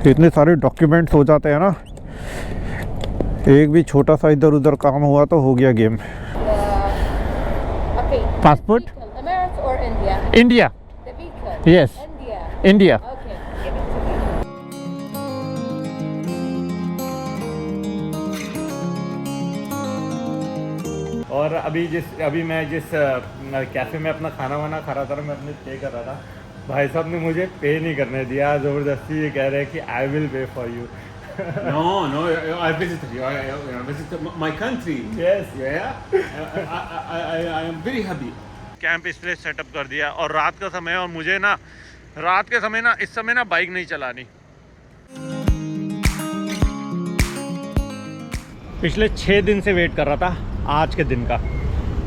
इतने सारे डॉक्यूमेंट्स हो जाते हैं ना, एक भी छोटा सा इधर उधर काम हुआ तो हो गया game. Okay. Passport? Vehicle, Emirates or India? India. The vehicle. Yes. India. India. Okay. Give it to me. और अभी मैं जिस कैफ़े में अपना खाना वाना खा रहा था, मैं अपने पे कर रहा था, भाई साहब ने मुझे पे नहीं करने दिया, ज़बरदस्ती ये कह रहे हैं कि I will pay for you. No, I visited you. I visited my country. Yes. Yeah. I am very happy. Camp इसलिए सेटअप कर दिया, और रात का समय, और मुझे ना रात के समय ना इस समय ना बाइक नहीं चलानी। पिछले 6 दिन से वेट कर रहा था आज के दिन का।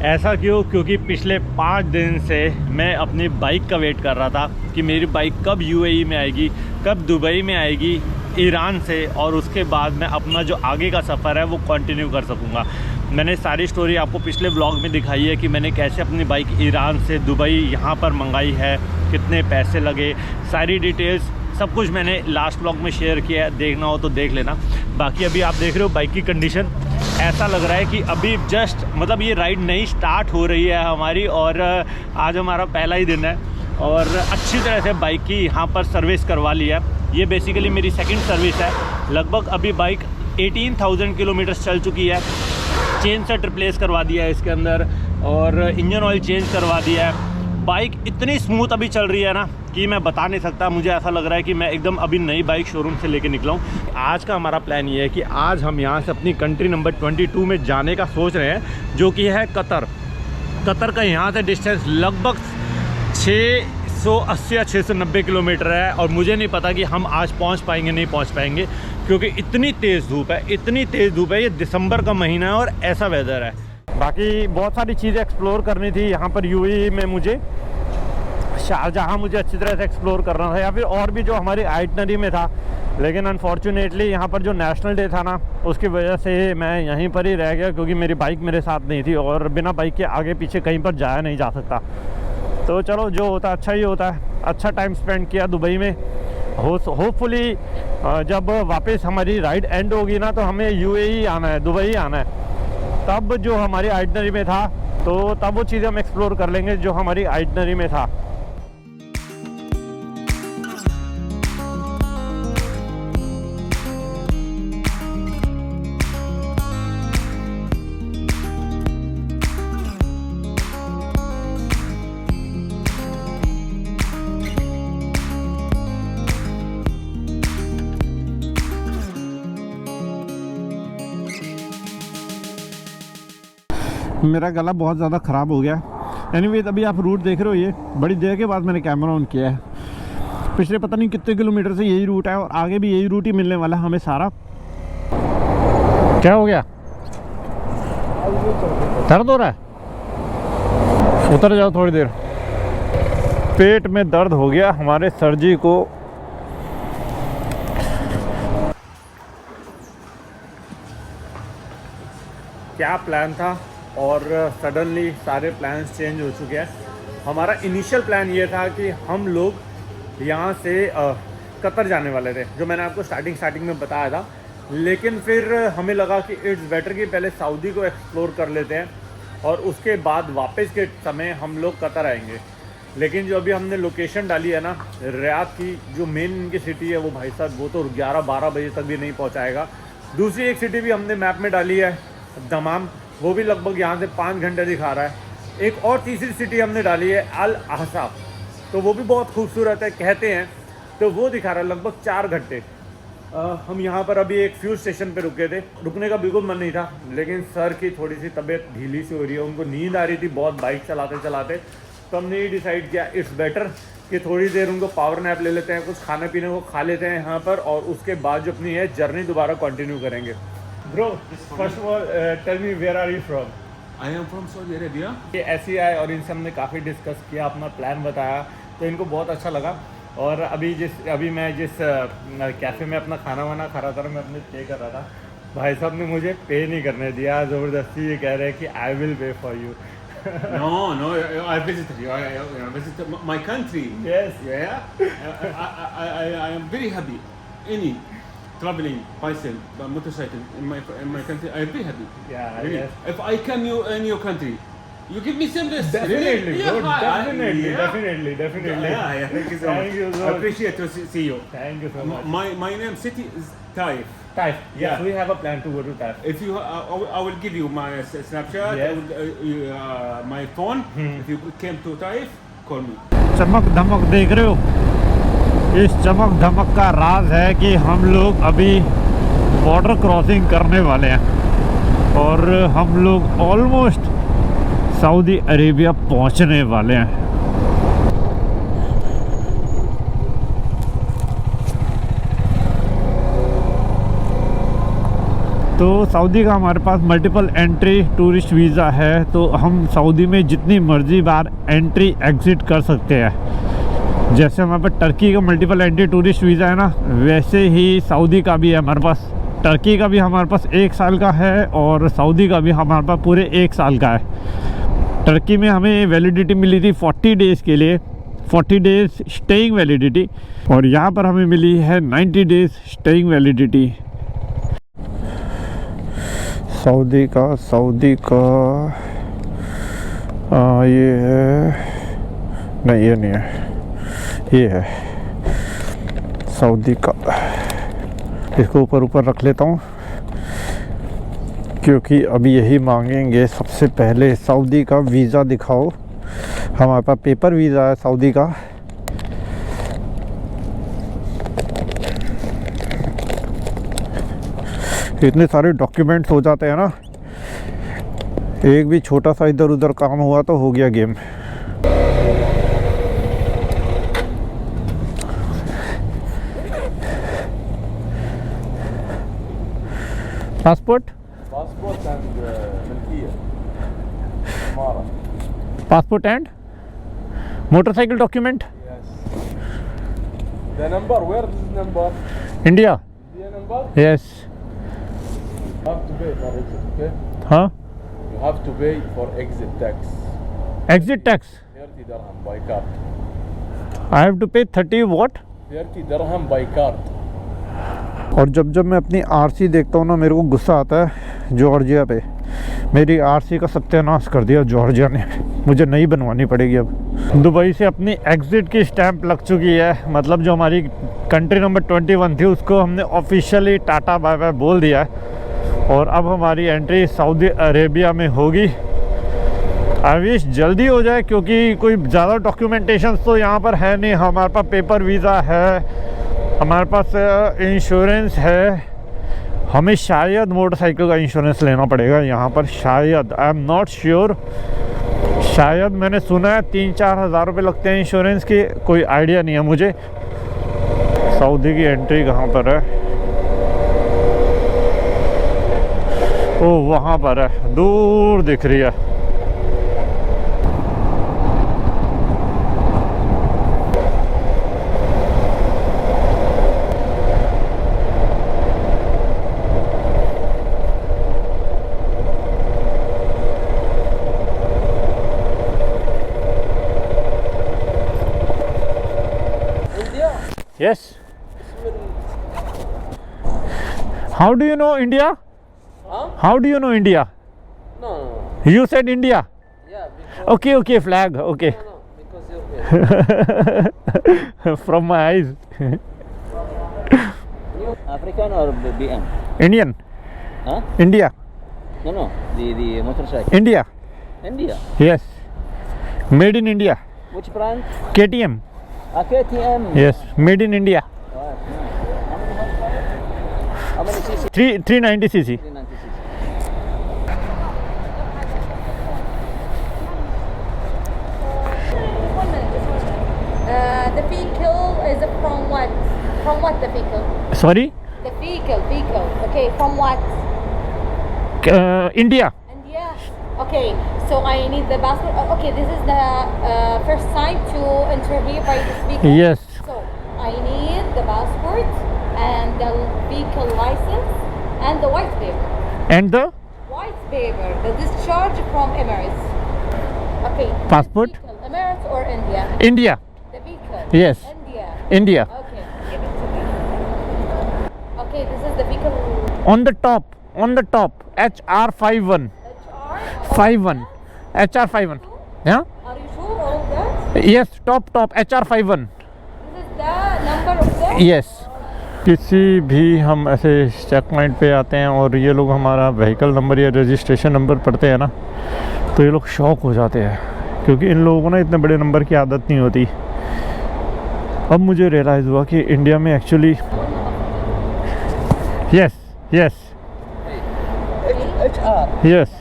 ऐसा क्यों? क्योंकि पिछले 5 दिन से मैं अपनी बाइक का वेट कर रहा था कि मेरी बाइक कब यूएई में आएगी, कब दुबई में आएगी ईरान से, और उसके बाद मैं अपना जो आगे का सफ़र है वो कंटिन्यू कर सकूँगा। मैंने सारी स्टोरी आपको पिछले व्लॉग में दिखाई है कि मैंने कैसे अपनी बाइक ईरान से दुबई यहाँ पर मंगाई है, कितने पैसे लगे, सारी डिटेल्स सब कुछ मैंने लास्ट व्लॉग में शेयर किया है, देखना हो तो देख लेना। बाकी अभी आप देख रहे हो बाइक की कंडीशन, ऐसा लग रहा है कि अभी जस्ट मतलब ये राइड नई स्टार्ट हो रही है हमारी, और आज हमारा पहला ही दिन है, और अच्छी तरह से बाइक की यहाँ पर सर्विस करवा लिया है। ये बेसिकली मेरी सेकंड सर्विस है। लगभग अभी बाइक 18,000 किलोमीटर चल चुकी है। चेन सेट रिप्लेस करवा दिया है इसके अंदर, और इंजन ऑयल चेंज करवा दिया है। बाइक इतनी स्मूथ अभी चल रही है ना कि मैं बता नहीं सकता। मुझे ऐसा लग रहा है कि मैं एकदम अभी नई बाइक शोरूम से लेके निकला हूँ। आज का हमारा प्लान ये है कि आज हम यहाँ से अपनी कंट्री नंबर 22 में जाने का सोच रहे हैं, जो कि है कतर। कतर का यहाँ से डिस्टेंस लगभग 680 या 690 किलोमीटर है, और मुझे नहीं पता कि हम आज पहुँच पाएंगे नहीं पहुँच पाएंगे, क्योंकि इतनी तेज़ धूप है, इतनी तेज़ धूप है। ये दिसंबर का महीना है और ऐसा वेदर है। बाकी बहुत सारी चीज़ें एक्सप्लोर करनी थी यहाँ पर यूएई में। मुझे शारजाह मुझे अच्छी तरह से एक्सप्लोर करना था, या फिर और भी जो हमारी आइटनरी में था, लेकिन अनफॉर्चुनेटली यहाँ पर जो नेशनल डे था ना, उसकी वजह से मैं यहीं पर ही रह गया, क्योंकि मेरी बाइक मेरे साथ नहीं थी, और बिना बाइक के आगे पीछे कहीं पर जाया नहीं जा सकता। तो चलो, जो होता है अच्छा ही होता है। अच्छा टाइम स्पेंड किया दुबई में। होपफुली जब वापस हमारी राइड एंड होगी ना, तो हमें यूएई आना है, दुबई आना है। तब जो हमारी आइटनरी में था, तो तब वो चीज़ें हम एक्सप्लोर कर लेंगे जो हमारी आइटनरी में था। मेरा गला बहुत ज़्यादा ख़राब हो गया। एनीवेज, अभी आप रूट देख रहे हो, ये बड़ी देर के बाद मैंने कैमरा ऑन किया है। पिछले पता नहीं कितने किलोमीटर से यही रूट है, और आगे भी यही रूट ही मिलने वाला है हमें सारा। क्या हो गया? दर्द हो रहा है? उतर जाओ थोड़ी देर। पेट में दर्द हो गया हमारे सर जी को। क्या प्लान था, और सडनली सारे प्लान्स चेंज हो चुके हैं। हमारा इनिशियल प्लान ये था कि हम लोग यहाँ से कतर जाने वाले थे, जो मैंने आपको स्टार्टिंग में बताया था। लेकिन फिर हमें लगा कि इट्स बेटर कि पहले सऊदी को एक्सप्लोर कर लेते हैं, और उसके बाद वापस के समय हम लोग कतर आएंगे। लेकिन जो अभी हमने लोकेशन डाली है ना, रियाद की जो मेन इनकी सिटी है, वो भाई साहब वो तो 11-12 बजे तक भी नहीं पहुँचाएगा। दूसरी एक सिटी भी हमने मैप में डाली है, दमाम, वो भी लगभग यहाँ से 5 घंटे दिखा रहा है। एक और तीसरी सिटी हमने डाली है अल अहसा, तो वो भी बहुत खूबसूरत है कहते हैं, तो वो दिखा रहा है लगभग 4 घंटे। हम यहाँ पर अभी एक फ्यूल स्टेशन पे रुके थे। रुकने का बिल्कुल मन नहीं था, लेकिन सर की थोड़ी सी तबीयत ढीली सी हो रही है, उनको नींद आ रही थी बहुत बाइक चलाते चलाते। तो हमने ये डिसाइड किया इट्स बेटर कि थोड़ी देर उनको पावर नैप ले लेते हैं, कुछ खाने पीने को खा लेते हैं यहाँ पर, और उसके बाद जो अपनी है जर्नी दोबारा कंटिन्यू करेंगे। Bro, first of all, tell me where are you from? I am from Saudi Arabia. ये ऐसे आए, और इनसे हमने काफ़ी डिस्कस किया, अपना प्लान बताया, तो इनको बहुत अच्छा लगा। और अभी मैं जिस कैफ़े में अपना खाना वाना खा रहा था, मैं अपने पे कर रहा था, भाई साहब ने मुझे पे नहीं करने दिया, ज़बरदस्ती ये कह रहे हैं कि I will pay for you. No, I visited you. I visited my country. Yes. Yeah. I am very happy. any traveling bicycle, motorcycle in my country, I'll be happy. Yeah, Really. yes. If I come in your country, you give me some this. Definitely, really? bro. Yeah, Definitely. Yeah. Thank you so Thank much. you so I much. appreciate to see you. Thank you so much. My name city is Taif. Taif. Yes, Yeah. we have a plan to go to Taif. If you, I will give you my Snapchat, Yes. my phone. If you came to Taif, call me. चमक धमक देख रहे हो? इस चमक धमक का राज है कि हम लोग अभी बॉर्डर क्रॉसिंग करने वाले हैं और हम लोग ऑलमोस्ट सऊदी अरेबिया पहुंचने वाले हैं। तो सऊदी का हमारे पास मल्टीपल एंट्री टूरिस्ट वीज़ा है, तो हम सऊदी में जितनी मर्जी बार एंट्री एग्ज़िट कर सकते हैं। जैसे हमारे पास टर्की का मल्टीपल एंट्री टूरिस्ट वीज़ा है ना, वैसे ही सऊदी का भी है हमारे पास। टर्की का भी हमारे पास 1 साल का है और सऊदी का भी हमारे पास पूरे 1 साल का है। टर्की में हमें वैलिडिटी मिली थी 40 डेज़ के लिए, 40 डेज़ स्टेइंग वैलिडिटी, और यहाँ पर हमें मिली है 90 डेज़ स्टेइंग वैलिडिटी। सऊदी का ये है, नहीं ये नहीं है, ये है सऊदी का। इसको ऊपर रख लेता हूँ क्योंकि अभी यही मांगेंगे। सबसे पहले सऊदी का वीज़ा दिखाओ। हमारे पास पेपर वीज़ा है सऊदी का। इतने सारे डॉक्यूमेंट्स हो जाते हैं ना, एक भी छोटा सा इधर उधर काम हुआ तो हो गया game. Passport and Milkiya. Mara. Passport and motorcycle document. Yes. The number, where is the number? India. The number? Yes. You have to pay for exit, okay? हाँ, You have to pay for exit tax. Exit tax 30 dirham by card. I have to pay 30 what. 30 dirham by card. और जब मैं अपनी RC देखता हूँ ना, मेरे को गुस्सा आता है जॉर्जिया पे। मेरी आरसी का सत्यानाश कर दिया जॉर्जिया ने, मुझे नई बनवानी पड़ेगी अब। दुबई से अपनी एग्ज़िट की स्टैंप लग चुकी है, मतलब जो हमारी कंट्री नंबर 21 थी उसको हमने ऑफिशियली टाटा बाय बाय बोल दिया है और अब हमारी एंट्री सऊदी अरेबिया में होगी। आई विश जल्दी हो जाए क्योंकि कोई ज़्यादा डॉक्यूमेंटेशन तो यहाँ पर है नहीं। हमारे पास पेपर वीज़ा है, हमारे पास इंश्योरेंस है। हमें शायद मोटरसाइकिल का इंश्योरेंस लेना पड़ेगा यहाँ पर, शायद, आई एम नॉट श्योर। शायद मैंने सुना है 3-4 हज़ार रुपये लगते हैं इंश्योरेंस के, कोई आइडिया नहीं है मुझे। सऊदी की एंट्री कहाँ पर है? ओ वहाँ पर है, दूर दिख रही है। Yes. How do you know India? Huh? How do you know India? No. You said India. Yeah, because, Okay, flag. Okay. no, because you're here. From my eyes. African or BM? Indian. Huh? India. No, the motorcycle. India. India. Yes. Made in India. Which brand? KTM. KTM. Yes. Made in India. Right, nice. How many cc? 390 cc. 390 cc. The vehicle is from what? From what the vehicle? Sorry. The vehicle. Okay, from what? India. India. Okay, so I need the passport. Okay, this is the first time to enter here by this vehicle. Yes. So I need the passport and the vehicle license and the white paper. And the White paper, the discharge from Emirates. Okay. Passport? Vehicle, Emirates or India? India. The vehicle. Yes. India. India. Okay, give it to me. Okay, this is the vehicle. on the top HR51 51 HR51 yeah Are you sure all of that? yes top HR51 This is the number of that? yes किसी भी हम ऐसे check point पे आते हैं और ये लोग हमारा व्हीकल नंबर या रजिस्ट्रेशन नंबर पढ़ते हैं ना, तो ये लोग शॉक हो जाते हैं, क्योंकि इन लोगों को ना इतने बड़े नंबर की आदत नहीं होती। अब मुझे रियलाइज़ हुआ कि इंडिया में actually yes yes HR yes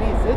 B6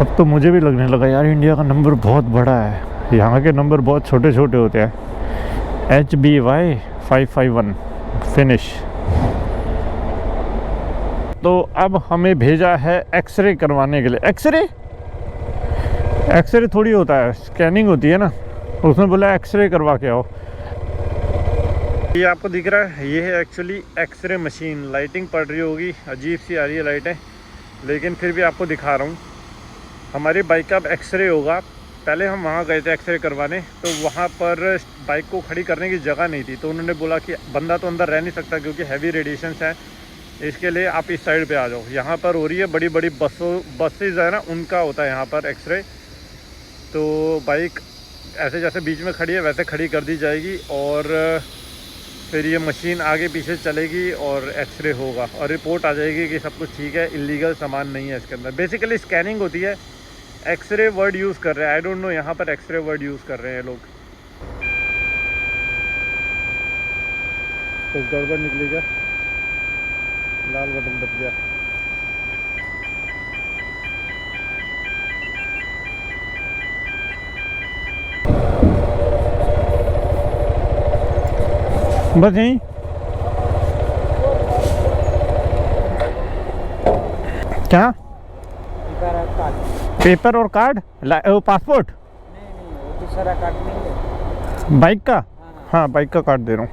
अब तो मुझे भी लगने लगा यार इंडिया का नंबर बहुत बड़ा है, यहाँ के नंबर बहुत छोटे छोटे होते हैं। HBY 551 finish. तो अब हमें भेजा है एक्सरे करवाने के लिए। एक्सरे थोड़ी होता है, स्कैनिंग होती है ना, उसने बोला एक्सरे करवा के आओ। ये आपको दिख रहा है, ये है एक्चुअली एक्सरे मशीन। लाइटिंग पड़ रही होगी, अजीब सी आ रही है लाइटें, लेकिन फिर भी आपको दिखा रहा हूँ। हमारी बाइक का अब एक्सरे होगा। पहले हम वहाँ गए थे एक्सरे करवाने, तो वहाँ पर बाइक को खड़ी करने की जगह नहीं थी, तो उन्होंने बोला कि बंदा तो अंदर रह नहीं सकता क्योंकि हैवी रेडिएशंस हैं, इसके लिए आप इस साइड पे आ जाओ। यहाँ पर हो रही है, बड़ी बड़ी बसेज है ना, उनका होता है यहाँ पर एक्सरे। तो बाइक ऐसे जैसे बीच में खड़ी है वैसे खड़ी कर दी जाएगी और फिर ये मशीन आगे पीछे चलेगी और एक्सरे होगा और रिपोर्ट आ जाएगी कि सब कुछ ठीक है, इलीगल सामान नहीं है इसके अंदर। बेसिकली स्कैनिंग होती है, एक्सरे वर्ड यूज़ कर रहे हैं। आई डोंट नो यहाँ पर एक्सरे वर्ड यूज़ कर रहे हैं लोग। कुछ गड़बड़ निकली क्या? लाल बटन दब गया। बस यहीं क्या पेपर और कार्ड पासपोर्ट नहीं दूसरा कार्ड नहीं है। बाइक का? हाँ बाइक का कार्ड दे रहा हूँ।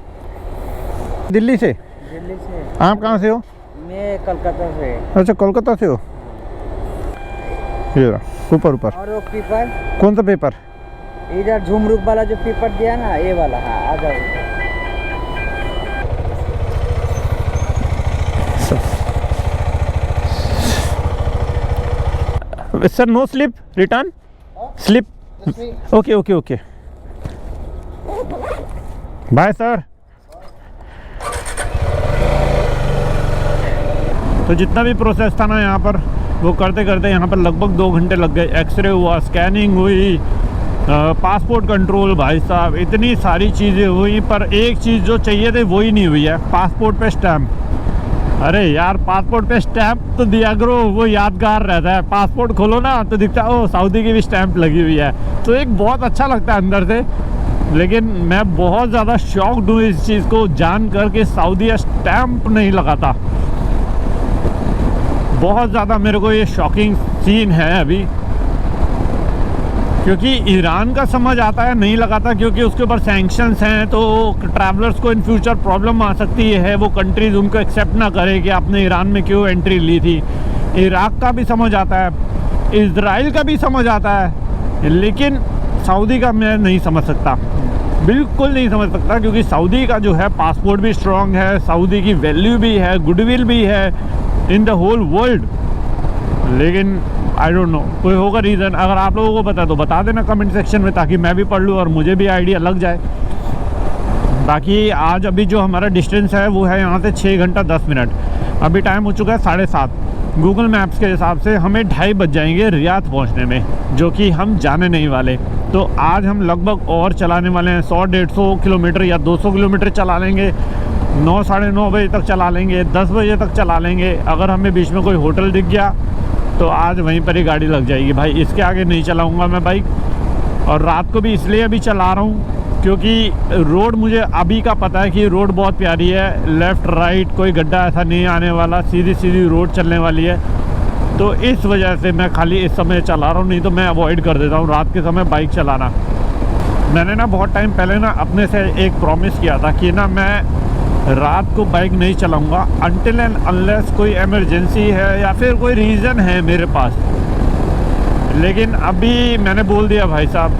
दिल्ली से? दिल्ली से। आप कहाँ से हो? मैं कोलकाता से। अच्छा कोलकाता से हो। ये रहा ऊपर ऊपर। और वो पेपर कौन सा पेपर? इधर झुमरुक वाला जो पेपर दिया ना, ये वाला। हाँ आ जाओ। Sir no slip return slip. Okay okay okay bye sir. तो जितना भी प्रोसेस था ना यहाँ पर, वो करते करते यहाँ पर लगभग 2 घंटे लग गए। एक्सरे हुआ, स्कैनिंग हुई, पासपोर्ट कंट्रोल, भाई साहब इतनी सारी चीज़ें हुई, पर एक चीज़ जो चाहिए थी वही नहीं हुई है, पासपोर्ट पे स्टैम्प। अरे यार पासपोर्ट पे स्टैंप तो दिया करो, वो यादगार रहता है। पासपोर्ट खोलो ना तो दिखता है ओ सऊदी की भी स्टैंप लगी हुई है, तो एक बहुत अच्छा लगता है अंदर से। लेकिन मैं बहुत ज़्यादा शॉक्ड हूँ इस चीज़ को जान कर के सऊदी स्टैंप नहीं लगाता। बहुत ज़्यादा मेरे को ये शॉकिंग सीन है अभी, क्योंकि ईरान का समझ आता है नहीं लगाता, क्योंकि उसके ऊपर सैंक्शंस हैं, तो ट्रैवलर्स को इन फ्यूचर प्रॉब्लम आ सकती है। वो कंट्रीज़ उनको एक्सेप्ट ना करे कि आपने ईरान में क्यों एंट्री ली थी। इराक का भी समझ आता है, इजराइल का भी समझ आता है, लेकिन सऊदी का मैं नहीं समझ सकता, बिल्कुल नहीं समझ सकता। क्योंकि सऊदी का जो है पासपोर्ट भी स्ट्रॉन्ग है, सऊदी की वैल्यू भी है, गुडविल भी है इन द होल वर्ल्ड। लेकिन आई डोंट नो, कोई होगा रीज़न। अगर आप लोगों को पता है तो बता देना कमेंट सेक्शन में, ताकि मैं भी पढ़ लूँ और मुझे भी आइडिया लग जाए। बाकी आज अभी जो हमारा डिस्टेंस है वो है यहाँ से 6 घंटा 10 मिनट। अभी टाइम हो चुका है 7:30। गूगल मैप्स के हिसाब से हमें 2:30 बज जाएंगे रियाद पहुँचने में, जो कि हम जाने नहीं वाले। तो आज हम लगभग और चलाने वाले हैं 100-150 किलोमीटर या 200 किलोमीटर चला लेंगे। 9 साढ़े 9 बजे तक चला लेंगे, 10 बजे तक चला लेंगे। अगर हमें बीच में कोई होटल दिख गया तो आज वहीं पर ही गाड़ी लग जाएगी भाई। इसके आगे नहीं चलाऊंगा मैं बाइक। और रात को भी इसलिए अभी चला रहा हूँ क्योंकि रोड मुझे अभी का पता है कि रोड बहुत प्यारी है, लेफ़्ट राइट कोई गड्ढा ऐसा नहीं आने वाला, सीधी सीधी रोड चलने वाली है। तो इस वजह से मैं खाली इस समय चला रहा हूँ, नहीं तो मैं अवॉइड कर देता हूँ रात के समय बाइक चलाना। मैंने ना बहुत टाइम पहले ना अपने से एक प्रॉमिस किया था कि ना मैं रात को बाइक नहीं चलाऊंगा अनटिल एंड अनलेस कोई इमरजेंसी है या फिर कोई रीज़न है मेरे पास। लेकिन अभी मैंने बोल दिया भाई साहब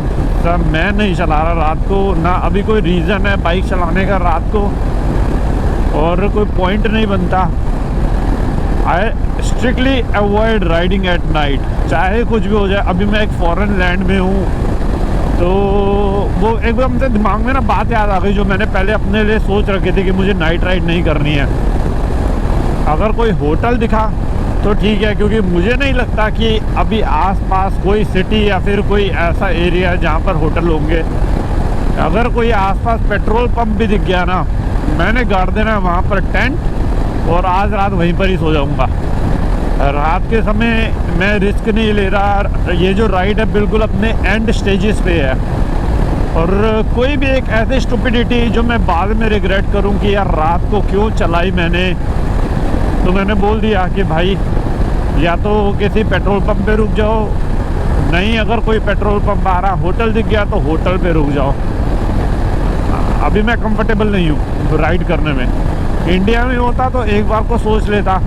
साहब मैं नहीं चला रहा रात को ना, अभी कोई रीज़न है बाइक चलाने का रात को और कोई पॉइंट नहीं बनता। आई strictly avoid riding at night, चाहे कुछ भी हो जाए। अभी मैं एक फॉरेन लैंड में हूँ तो वो एकदम से दिमाग में ना बात याद आ गई जो मैंने पहले अपने लिए सोच रखी थी कि मुझे नाइट राइड नहीं करनी है। अगर कोई होटल दिखा तो ठीक है, क्योंकि मुझे नहीं लगता कि अभी आसपास कोई सिटी या फिर कोई ऐसा एरिया है जहाँ पर होटल होंगे। अगर कोई आसपास पेट्रोल पंप भी दिख गया ना, मैंने गाड़ देना है वहाँ पर टेंट और आज रात वहीं पर ही सो जाऊँगा। रात के समय मैं रिस्क नहीं ले रहा। ये जो राइड है बिल्कुल अपने एंड स्टेजेस पे है और कोई भी एक ऐसी स्टुपिडिटी जो मैं बाद में रिग्रेट करूँ कि यार रात को क्यों चलाई मैंने, तो मैंने बोल दिया कि भाई या तो किसी पेट्रोल पंप पे रुक जाओ, नहीं अगर कोई पेट्रोल पंप आ रहा होटल दिख गया तो होटल पे रुक जाओ। अभी मैं कंफर्टेबल नहीं हूँ राइड करने में। इंडिया में होता तो एक बार को सोच लेता,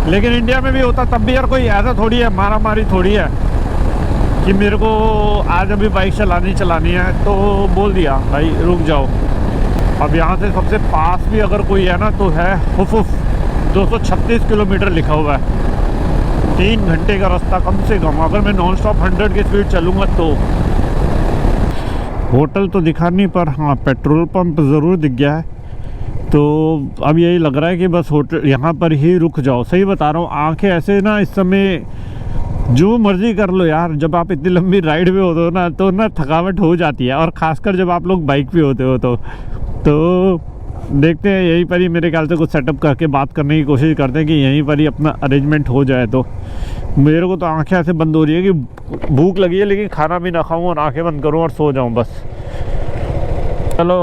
लेकिन इंडिया में भी होता तब भी यार कोई ऐसा थोड़ी है, मारा मारी थोड़ी है कि मेरे को आज अभी बाइक चलानी है तो बोल दिया भाई रुक जाओ। अब यहाँ से सबसे पास भी अगर कोई है ना तो है हुफुफ 236 किलोमीटर लिखा हुआ है। 3 घंटे का रास्ता कम से कम, अगर मैं नॉन स्टॉप 100 की स्पीड चलूँगा तो। होटल तो दिखा नहीं पर हाँ पेट्रोल पंप ज़रूर दिख गया है। तो अब यही लग रहा है कि बस होटल यहाँ पर ही रुक जाओ। सही बता रहा हूँ, आंखें ऐसे ना इस समय जो मर्जी कर लो यार, जब आप इतनी लंबी राइड पे होते हो ना तो ना थकावट हो जाती है, और ख़ासकर जब आप लोग बाइक पे होते हो तो देखते हैं यहीं पर ही मेरे ख्याल से कुछ सेटअप करके बात करने की कोशिश करते हैं कि यहीं पर ही अपना अरेंजमेंट हो जाए। तो मेरे को तो आंखें ऐसे बंद हो रही है कि भूख लगी है लेकिन खाना भी ना खाऊं और आंखें बंद करूं और सो जाऊं बस। चलो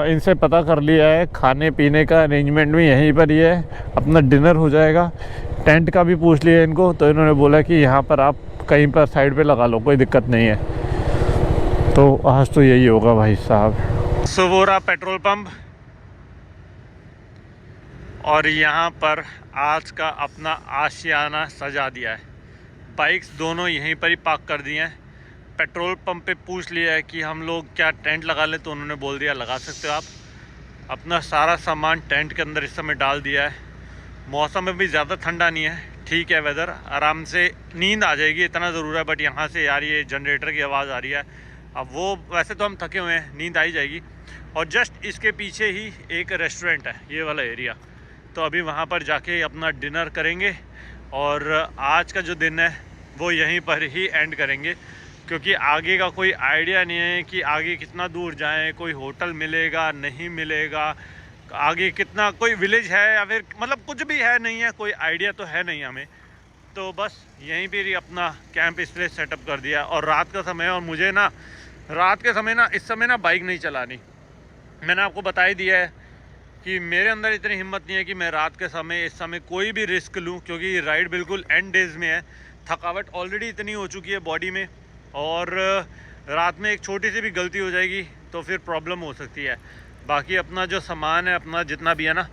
इनसे पता कर लिया है, खाने पीने का अरेंजमेंट भी यहीं पर ही है, अपना डिनर हो जाएगा। टेंट का भी पूछ लिया इनको तो इन्होंने बोला कि यहाँ पर आप कहीं पर साइड पे लगा लो, कोई दिक्कत नहीं है। तो आज तो यही होगा भाई साहब। सो वो रहा पेट्रोल पंप और यहाँ पर आज का अपना आशियाना सजा दिया है। बाइक्स दोनों यहीं पर ही पार्क कर दिए हैं। पेट्रोल पंप पे पूछ लिया है कि हम लोग क्या टेंट लगा लें, तो उन्होंने बोल दिया लगा सकते हो आप। अपना सारा सामान टेंट के अंदर इस समय डाल दिया है। मौसम में भी ज़्यादा ठंडा नहीं है, ठीक है वेदर, आराम से नींद आ जाएगी इतना ज़रूर है। बट यहाँ से यार ये जनरेटर की आवाज़ आ रही है। अब वो वैसे तो हम थके हुए हैं, नींद आ ही जाएगी। और जस्ट इसके पीछे ही एक रेस्टोरेंट है, ये वाला एरिया। तो अभी वहाँ पर जाके अपना डिनर करेंगे और आज का जो दिन है वो यहीं पर ही एंड करेंगे, क्योंकि आगे का कोई आइडिया नहीं है कि आगे कितना दूर जाएं, कोई होटल मिलेगा नहीं मिलेगा, आगे कितना कोई विलेज है या फिर मतलब कुछ भी है नहीं है, कोई आइडिया तो है नहीं हमें। तो बस यहीं पर ही अपना कैंप इसलिए सेटअप कर दिया। और रात का समय, और मुझे ना रात के समय ना इस समय ना बाइक नहीं चलानी। मैंने आपको बता ही दिया है कि मेरे अंदर इतनी हिम्मत नहीं है कि मैं रात के समय इस समय कोई भी रिस्क लूं, क्योंकि ये राइड बिल्कुल एंड डेज में है। थकावट ऑलरेडी इतनी हो चुकी है बॉडी में, और रात में एक छोटी सी भी गलती हो जाएगी तो फिर प्रॉब्लम हो सकती है। बाकी अपना जो सामान है, अपना जितना भी है ना,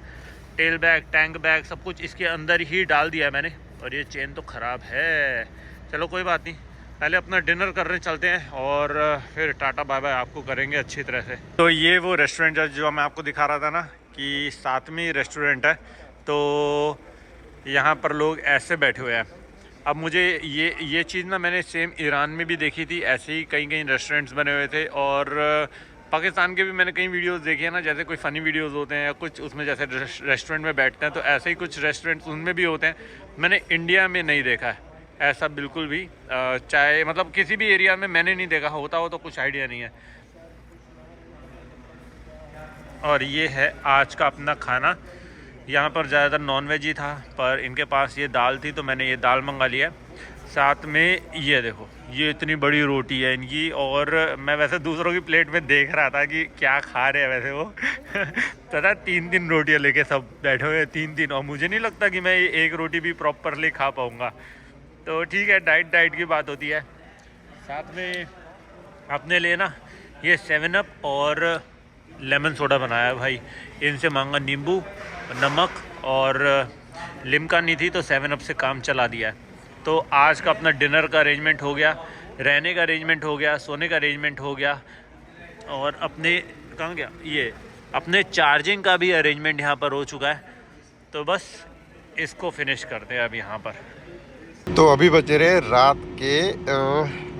टेल बैग, टैंक बैग, सब कुछ इसके अंदर ही डाल दिया है मैंने। और ये चेन तो ख़राब है, चलो कोई बात नहीं, पहले अपना डिनर करने चलते हैं और फिर टाटा बाय बाय आपको करेंगे अच्छी तरह से। तो ये वो रेस्टोरेंट है जो मैं आपको दिखा रहा था ना कि साथ में ही रेस्टोरेंट है। तो यहाँ पर लोग ऐसे बैठे हुए हैं। अब मुझे ये चीज़ ना मैंने सेम ईरान में भी देखी थी, ऐसे ही कई रेस्टोरेंट्स बने हुए थे। और पाकिस्तान के भी मैंने कई वीडियोस देखे हैं ना, जैसे कोई फ़नी वीडियोस होते हैं या कुछ उसमें जैसे रेस्टोरेंट में बैठते हैं, तो ऐसे ही कुछ रेस्टोरेंट्स उनमें भी होते हैं। मैंने इंडिया में नहीं देखा है ऐसा बिल्कुल भी, चाहे मतलब किसी भी एरिया में मैंने नहीं देखा, होता हो तो कुछ आइडिया नहीं है। और ये है आज का अपना खाना। यहाँ पर ज़्यादातर नॉन वेज ही था, पर इनके पास ये दाल थी तो मैंने ये दाल मंगा लिया। साथ में ये देखो, ये इतनी बड़ी रोटी है इनकी। और मैं वैसे दूसरों की प्लेट में देख रहा था कि क्या खा रहे हैं वैसे वो पता 3 रोटियाँ लेके सब बैठे हुए हैं, 3, और मुझे नहीं लगता कि मैं एक रोटी भी प्रॉपरली खा पाऊँगा। तो ठीक है, डाइट की बात होती है। साथ में अपने लिए ना ये 7 अप और लेमन सोडा बनाया है भाई। इनसे मांगा नींबू, नमक और लिम्का नहीं थी तो 7 अप से काम चला दिया है। तो आज का अपना डिनर का अरेंजमेंट हो गया। रहने का अरेंजमेंट हो गया, सोने का अरेंजमेंट हो गया, और अपने कहाँ गया ये अपने चार्जिंग का भी अरेंजमेंट यहाँ पर हो चुका है। तो बस इसको फिनिश करते हैं अब यहाँ पर। तो अभी बज रहे रात के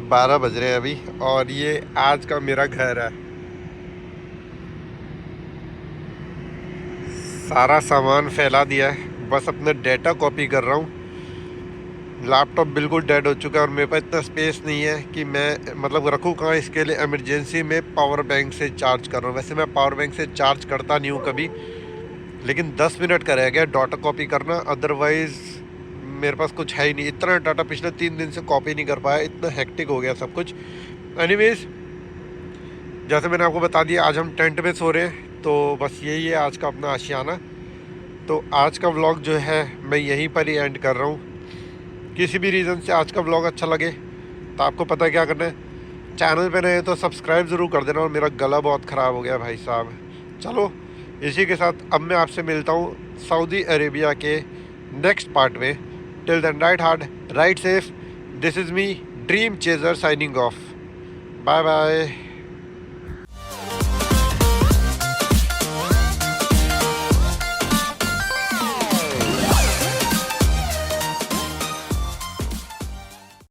12 बज रहे हैं अभी, और ये आज का मेरा घर है। सारा सामान फैला दिया है, बस अपना डेटा कॉपी कर रहा हूँ। लैपटॉप बिल्कुल डेड हो चुका है और मेरे पास इतना स्पेस नहीं है कि मैं मतलब रखूँ कहाँ। इसके लिए इमरजेंसी में पावर बैंक से चार्ज कर रहा हूँ। वैसे मैं पावर बैंक से चार्ज करता नहीं हूँ कभी, लेकिन 10 मिनट का रह गया डाटा कॉपी करना, अदरवाइज़ मेरे पास कुछ है ही नहीं। इतना डाटा पिछले 3 दिन से कॉपी नहीं कर पाया, इतना हेक्टिक हो गया सब कुछ। एनीवेज, जैसे मैंने आपको बता दिया, आज हम टेंट में सो रहे हैं, तो बस यही है आज का अपना आशियाना। तो आज का व्लॉग जो है मैं यहीं पर ही एंड कर रहा हूँ। किसी भी रीज़न से आज का व्लॉग अच्छा लगे तो आपको पता है क्या करना है, चैनल पे नए तो सब्सक्राइब ज़रूर कर देना। और मेरा गला बहुत ख़राब हो गया भाई साहब। चलो इसी के साथ अब मैं आपसे मिलता हूँ सऊदी अरेबिया के नेक्स्ट पार्ट में। Till then ride hard, ride safe. This is me dream chaser signing off. Bye bye.